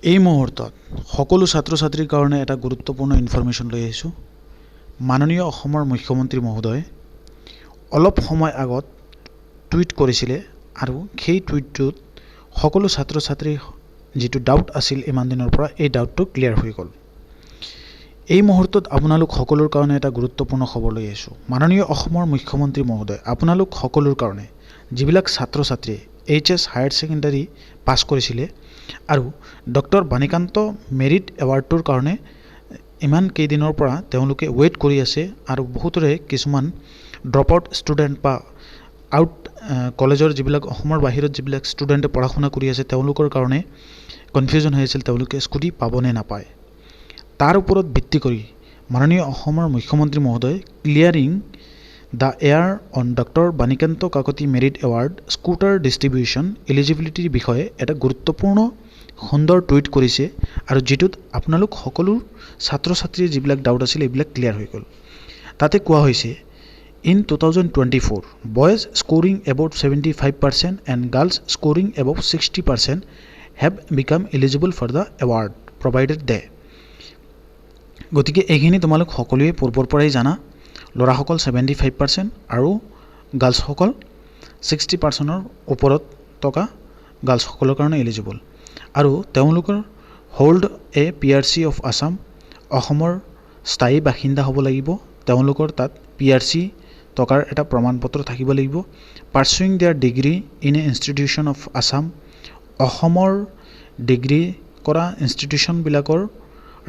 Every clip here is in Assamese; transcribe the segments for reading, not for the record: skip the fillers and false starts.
এই মুহূৰ্তত সকলো ছাত্ৰ ছাত্ৰীৰ কাৰণে এটা গুৰুত্বপূৰ্ণ ইনফৰমেশ্যন লৈ আহিছোঁ। মাননীয় অসমৰ মুখ্যমন্ত্ৰী মহোদয় অলপ সময় আগত টুইট কৰিছিলে আৰু সেই টুইটটোত সকলো ছাত্ৰ ছাত্ৰীৰ যিটো ডাউট আছিল ইমান দিনৰ পৰা এই ডাউটটো ক্লিয়াৰ হৈ গ'ল। এই মুহূৰ্তত আপোনালোক সকলোৰ কাৰণে এটা গুৰুত্বপূৰ্ণ খবৰ লৈ আহিছোঁ। মাননীয় অসমৰ মুখ্যমন্ত্ৰী মহোদয় আপোনালোক সকলোৰ কাৰণে যিবিলাক ছাত্ৰ ছাত্ৰীয়ে HS হায়াৰ ছেকেণ্ডাৰী পাছ কৰিছিলে আৰু ডক্টৰ বাণীকান্ত মেৰিট এৱাৰ্ডটোৰ কাৰণে ইমান কেইদিনৰ পৰা তেওঁলোকে ৱেইট কৰি আছে আৰু বহুতৰে কিছুমান ড্ৰপ আউট ষ্টুডেণ্ট বা আউট কলেজৰ যিবিলাক অসমৰ বাহিৰত যিবিলাক ষ্টুডেণ্টে পঢ়া শুনা কৰি আছে তেওঁলোকৰ কাৰণে কনফিউজন হৈ আছিল তেওঁলোকে স্কুটি পাবনে নাপায়। তাৰ ওপৰত ভিত্তি কৰি মাননীয় অসমৰ মুখ্যমন্ত্ৰী মহোদয় clearing the air on doctor Banikanta Kakati merit award scooter distribution এলিজিবিলিটিৰ বিষয়ে এটা গুৰুত্বপূৰ্ণ সুন্দৰ টুইট কৰিছে আৰু যিটোত আপোনালোক সকলো ছাত্ৰ ছাত্ৰীৰ যিবিলাক ডাউট আছিল এইবিলাক ক্লিয়াৰ হৈ গ'ল। তাতে কোৱা হৈছে in 2024 boys scoring about 75% and girls scoring about 60% have become eligible for the award provided they. গতিকে এইখিনি তোমালোক সকলোৱে পূৰ্বৰ পৰাই জানা। ল'ৰাসকল 75% আৰু গাৰ্লছসকল 60%ৰ ওপৰত থকা গাৰ্লছসকলৰ কাৰণে এলিজিবল আৰু তেওঁলোকৰ hold a PRC of Assam অসমৰ স্থায়ী বাসিন্দা হ'ব লাগিব। তেওঁলোকৰ তাত PRC টকাৰ এটা প্ৰমাণপত্ৰ থাকিব লাগিব। Pursuing their degree in a institution of Assam অসমৰ ডিগ্ৰী কৰা ইনষ্টিটিউশ্যনবিলাকৰ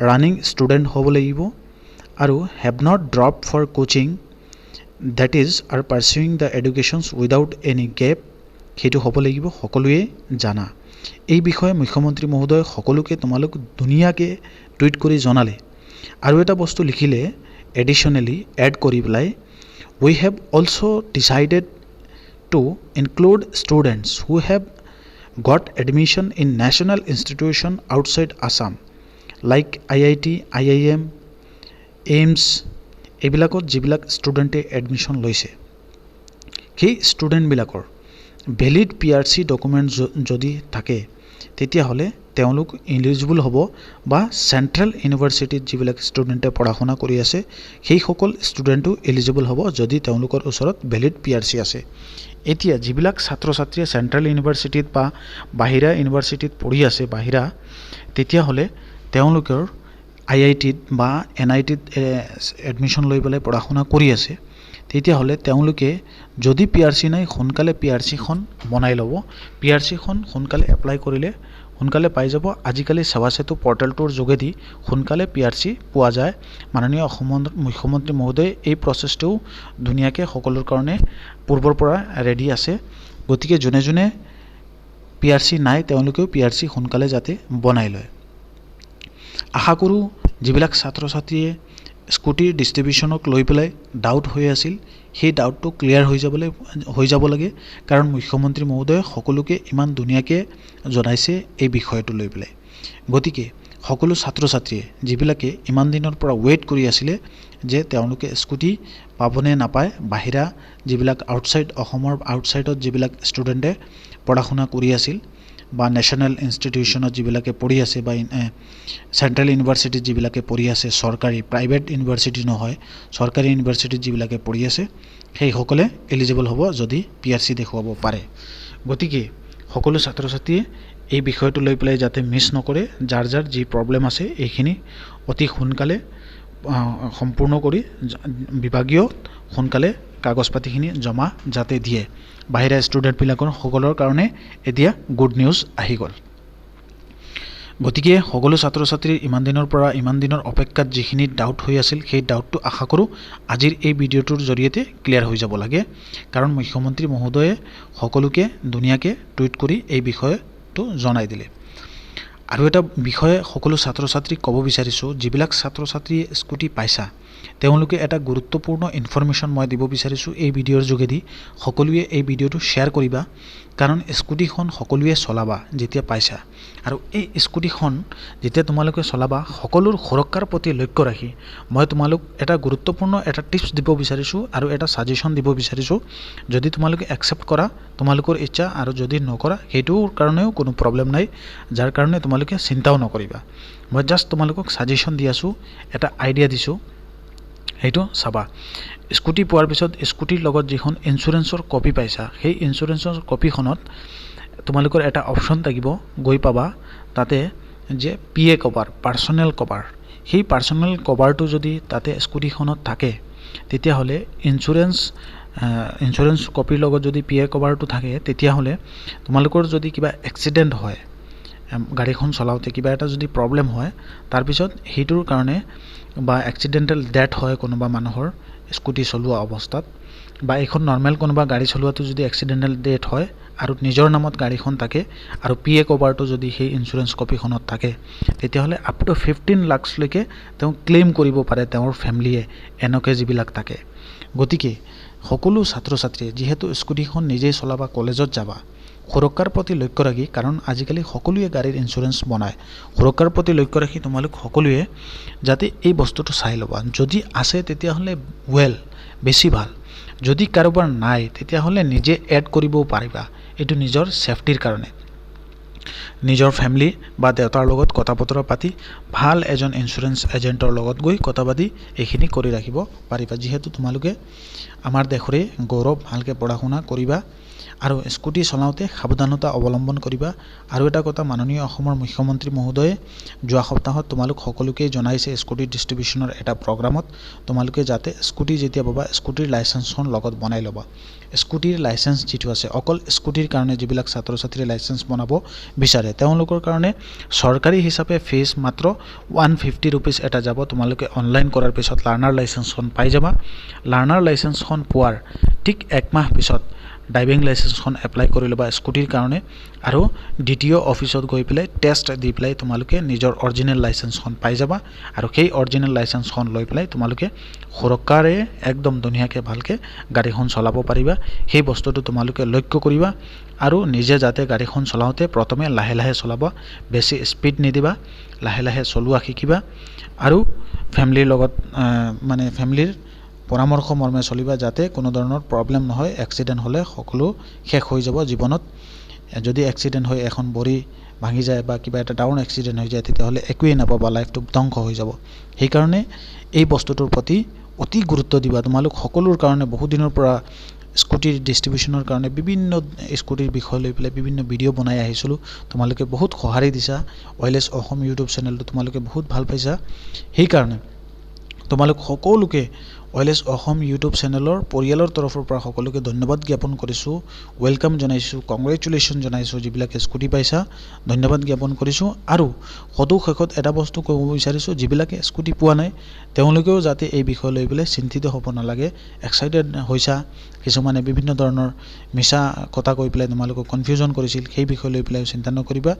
ৰানিং ষ্টুডেণ্ট হ'ব লাগিব আৰু have not drop for coaching date is আৰু pursuing the educations without any gap সেইটো হ'ব লাগিব। সকলোৱে জানা এই বিষয়ে মুখ্যমন্ত্ৰী মহোদয় সকলোকে তোমালোক ধুনীয়াকৈ টুইট কৰি জনালে আৰু এটা বস্তু লিখিলে এডিশ্যনেলি এড কৰি পেলাই we have also' decided to include students who have got admission in national institution outside Assam like IIT IIM AIIMS এইবিলাকত যিবিলাক ষ্টুডেণ্টে এডমিশ্যন লৈছে সেই ষ্টুডেণ্টবিলাকৰ ভেলিড PRC ডকুমেণ্ট যদি থাকে তেতিয়াহ'লে তেওঁলোক এলিজিবল হ'ব বা চেণ্ট্ৰেল ইউনিভাৰ্চিটিত যিবিলাক ষ্টুডেণ্টে পঢ়া শুনা কৰি আছে সেইসকল ষ্টুডেণ্টো এলিজিবল হ'ব যদি তেওঁলোকৰ ওচৰত ভেলিড PRC আছে। এতিয়া যিবিলাক ছাত্ৰ ছাত্ৰীয়ে চেণ্ট্ৰেল ইউনিভাৰ্চিটিত বা বাহিৰা ইউনিভাৰ্চিটিত পঢ়ি আছে তেতিয়াহ'লে তেওঁলোকৰ IITত বা NITত এডমিশ্যন লৈ পেলাই পঢ়া শুনা কৰি আছে তেতিয়াহ'লে তেওঁলোকে যদি PRC নাই সোনকালে PRCখন বনাই ল'ব। PRCখন সোনকালে এপ্লাই কৰিলে সোনকালে পাই যাব। আজিকালি সেৱা সেতু পৰ্টেলটোৰ যোগেদি সোনকালে PRC পোৱা যায়। মাননীয় অসমৰ মুখ্যমন্ত্ৰী মহোদয় এই প্ৰচেছটোও ধুনীয়াকৈ সকলোৰ কাৰণে পূৰ্বৰ পৰা ৰেডি আছে। গতিকে যোনে যোনে PRC নাই তেওঁলোকেও PRC সোনকালে যাতে বনাই লয়। আশা কৰোঁ যিবিলাক ছাত্ৰ ছাত্ৰীয়ে স্কুটিৰ ডিষ্ট্ৰিবিউশ্যনক লৈ পেলাই ডাউট হৈ আছিল সেই ডাউটটো ক্লিয়াৰ হৈ যাব লাগে কাৰণ মুখ্যমন্ত্ৰী মহোদয়ে সকলোকে ইমান ধুনীয়াকৈ জনাইছে এই বিষয়টো লৈ পেলাই। গতিকে সকলো ছাত্ৰ ছাত্ৰীয়ে যিবিলাকে ইমান দিনৰ পৰা ৱেইট কৰি আছিলে যে তেওঁলোকে স্কুটি পাবনে নাপায় বাহিৰা যিবিলাক অসমৰ আউটছাইডত যিবিলাক ষ্টুডেণ্টে পঢ়া শুনা কৰি আছিল বা নেশ্যনেল ইনষ্টিটিউশ্যনত যিবিলাকে পঢ়ি আছে বা চেণ্ট্ৰেল ইউনিভাৰ্চিটিত যিবিলাকে পঢ়ি আছে চৰকাৰী প্ৰাইভেট ইউনিভাৰ্চিটি নহয় চৰকাৰী ইউনিভাৰ্চিটিত যিবিলাকে পঢ়ি আছে সেইসকলে এলিজিবল হ'ব যদি PRC দেখুৱাব পাৰে। গতিকে সকলো ছাত্ৰ ছাত্ৰীয়ে এই বিষয়টো লৈ পেলাই যাতে মিছ নকৰে। যাৰ যাৰ যি প্ৰব্লেম আছে এইখিনি অতি সোনকালে সম্পূৰ্ণ কৰি বিভাগীয় সোনকালে কাগজ পাতিখিনি জমা যাতে দিয়ে। বাহিৰা ষ্টুডেণ্টবিলাকৰ সকলৰ কাৰণে এতিয়া গুড নিউজ আহি গ'ল। গতিকে সকলো ছাত্ৰ ছাত্ৰীৰ ইমান দিনৰ অপেক্ষাত যিখিনি ডাউট হৈ আছিল সেই ডাউটটো আশা কৰোঁ আজিৰ এই ভিডিঅ'টোৰ জৰিয়তে ক্লিয়াৰ হৈ যাব লাগে কাৰণ মুখ্যমন্ত্ৰী মহোদয়ে সকলোকে ধুনীয়াকৈ টুইট কৰি এই বিষয়টো জনাই দিলে। আৰু এটা বিষয়ে সকলো ছাত্ৰ ছাত্ৰীক ক'ব বিচাৰিছোঁ যিবিলাক ছাত্ৰ ছাত্ৰীয়ে স্কুটি পাইছা তেওঁলোকে এটা গুৰুত্বপূৰ্ণ ইনফৰমেশ্যন মই দিব বিচাৰিছোঁ এই ভিডিঅ'ৰ যোগেদি। সকলোৱে এই ভিডিঅ'টো শ্বেয়াৰ কৰিবা কাৰণ স্কুটিখন সকলোৱে চলাবা যেতিয়া পাইছা আৰু এই স্কুটিখন যেতিয়া তোমালোকে চলাবা সকলোৰ সুৰক্ষাৰ প্ৰতি লক্ষ্য ৰাখি মই তোমালোক এটা গুৰুত্বপূৰ্ণ এটা টিপছ দিব বিচাৰিছোঁ আৰু এটা ছাজেশ্যন দিব বিচাৰিছোঁ। যদি তোমালোকে একচেপ্ট কৰা তোমালোকৰ ইচ্ছা আৰু যদি নকৰা সেইটোৰ কাৰণেও কোনো প্ৰব্লেম নাই। যাৰ কাৰণে তোমালোকে তোমালোকে চিন্তাও নকৰিবা মই জাষ্ট তোমালোকক সাজেশন দি আছোঁ এটা আইডিয়া দিছোঁ এইটো চাবা স্কুটি পোৱাৰ পিছত স্কুটিৰ লগত যিখন ইঞ্চুৰেঞ্চৰ কপি পাইছা সেই ইঞ্চুৰেঞ্চৰ কপিখনত তোমালোকৰ এটা অপশ্যন থাকিব গৈ পাবা তাতে যে পিএ কভাৰ পাৰ্সোনেল কভাৰ সেই পাৰ্সোনেল কভাৰটো যদি তাতে স্কুটিখনত থাকে তেতিয়াহ'লে ইঞ্চুৰেঞ্চ কপিৰ লগত যদি পিএ কভাৰটো থাকে তেতিয়াহ'লে তোমালোকৰ যদি কিবা এক্সিডেণ্ট হয় গাড়ীখন চলাওঁতে কিবা এটা যদি প্ৰব্লেম হয় তাৰপিছত সেইটোৰ কাৰণে বা এক্সিডেণ্টেল ডেথ হয় কোনোবা মানুহৰ স্কুটি চলোৱা অৱস্থাত বা এখন নৰ্মেল কোনোবা গাড়ী চলোৱাটো যদি এক্সিডেণ্টেল ডেথ হয় আৰু নিজৰ নামত গাড়ীখন থাকে আৰু পিএ কভাৰটো যদি সেই ইঞ্চুৰেঞ্চ কপিখনত থাকে তেতিয়াহ'লে আপ টু 15 লাখলৈকে তেওঁ ক্লেইম কৰিব পাৰে তেওঁৰ ফেমিলিয়ে এনেকৈ যিবিলাক থাকে গতিকে সকলো ছাত্ৰ ছাত্ৰী যিহেতু স্কুটিখন নিজেই চলাবা কলেজত যাবা সুৰক্ষাৰ প্ৰতি লক্ষ্য ৰাখি কাৰণ আজিকালি সকলোৱে গাড়ীৰ ইঞ্চুৰেঞ্চ বনায় সুৰক্ষাৰ প্ৰতি লক্ষ্য ৰাখি তোমালোক সকলোৱে যাতে এই বস্তুটো চাই ল'বা যদি আছে তেতিয়াহ'লে ৱেল বেছি ভাল যদি কাৰোবাৰ নাই তেতিয়াহ'লে নিজে এড কৰিবও পাৰিবা এইটো নিজৰ সেফটিৰ কাৰণে নিজৰ ফ্যামিলি বা দেউতাৰ লগত কথা বতৰা পাতি ভাল এজন ইঞ্চুৰেঞ্চ এজেন্টৰ লগত গৈ কথা পাতি এইখিনি কৰি ৰাখিব পাৰিবা যেহেতু তোমালোকে আমাৰ দেশৰে গৌৰৱ ভালকে পঢ়া শুনা কৰিবা আৰু স্কুটি চলাওঁতে সাৱধানতা অৱলম্বন কৰিবা আৰু এটা কথা মাননীয় অসমৰ মুখ্যমন্ত্ৰী মহোদয়ে যোৱা সপ্তাহত তোমালোক সকলোকে জনাইছে স্কুটি ডিস্ট্ৰিবিউশনৰ এটা প্ৰগ্ৰামত তোমালোকে যাতে স্কুটি যেতিয়া পাবা স্কুটিৰ লাইসেন্সখন লগত বনাই ল'বা স্কুটিৰ লাইসেন্স যেটো আছে অকল স্কুটিৰ কাৰণে যিবিলাক ছাত্ৰ ছাত্ৰী লাইসেন্স বনাব বিচাৰে তেওঁলোকৰ কাৰণে সৰকাৰি হিচাপে ফিজ মাত্ৰ 150 रुपीस এটা যাব তোমালোকে অনলাইন কৰাৰ পিছত লাৰ্নাৰ লাইসেন্সখন পাই যাবা লাৰ্নাৰ লাইসেন্সখন পোৱাৰ ঠিক এক মাহ পিছত ড্ৰাইভিং লাইসেন্সখন এপ্লাই কৰি লবা স্কুটিৰ কাৰণে আৰু ডিটিও অফিসত গৈ পেলাই টেষ্ট দি পেলাই তোমালোকে নিজৰ অৰিজিনাল লাইসেন্সখন পাই যাবা আৰু সেই অৰিজিনাল লাইসেন্সখন লৈ পেলাই তোমালোকে সুৰক্ষাৰে একদম ধুনীয়াকে ভালকে গাড়ীখন চলাব পাৰিবা সেই বস্তুটো তোমালোকে লক্ষ্য কৰিবা আৰু নিজে যাতে গাড়ীখন চলাওঁতে প্ৰথমে লাহে লাহে চলাবা বেছি স্পিড নিদিবা লাহে লাহে চলোৱা শিকিবা আৰু ফ্যামিলিৰ লগত মানে ফ্যামিলিৰ পৰামৰ্শ মৰ্মে চলিবা যাতে কোনো ধৰণৰ প্ৰবলেম নহয় এক্সিডেন্ট হলে সকলো শেষ হৈ যাব জীৱনত যদি এক্সিডেন্ট হয় এখন বৰি ভাঙি যায় বা কিবা এটা ডাউন এক্সিডেন্ট হৈ যায় তেতিয়াহলে একোৱে নাপাবা লাইফটো ধ্বংস হৈ যাব সেই কাৰণে এই বস্তুটোৰ প্ৰতি অতি গুৰুত্ব দিবা তোমালোক সকলোৰ কাৰণে বহু দিনৰ পৰা স্কুটিৰ ডিস্ট্ৰিবিউশনৰ কাৰণে বিভিন্ন স্কুটিৰ বিষয় লৈ পেলাই বিভিন্ন ভিডিও বনাই আহিছিলো তোমালোকে বহুত সহাৰি দিছা ওয়েলেছ অসম ইউটিউব চেনেলটো তোমালোকে বহুত ভাল পাইছা সেই কাৰণে তোমালোক সকলোকে ওয়েলেছ অসম ইউটিউব চেনেলৰ পৰিয়ালৰ তৰফৰ পৰা সকলোকে ধন্যবাদ জ্ঞাপন কৰিছো ওয়েলকাম জনাইছো কংগ্ৰেচুলেচন জনাইছো যিবিলাক স্কুটি পাইছা ধন্যবাদ জ্ঞাপন কৰিছো আৰু হদু শেষত এটা বস্তু ক'ব বিচাৰিছো যিবিলাক স্কুটি পোৱা নাই তেওঁলোকেও যাতে এই বিষয় লৈ পেলাই চিন্তিত হ'ব নালাগে এক্সাইটেড হৈছা কিছুমানে বিভিন্ন ধৰণৰ মিছা কথা কৈ পেলাই তোমালোকক কনফিউজন কৰিছিল সেই বিষয় লৈ পেলাই চিন্তা নকৰিবা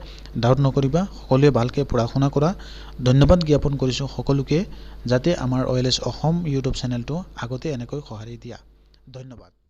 ডাউট নকৰিবা সকলোৱে ভালকে পঢ়া শুনা কৰা ধন্যবাদ জ্ঞাপন কৰিছো সকলোকে যাতে আমাৰ ওয়েলেছ অসম ইউটিউব চেনেলটো আগতে এনেকৈ সহাৰি দিয়া ধন্যবাদ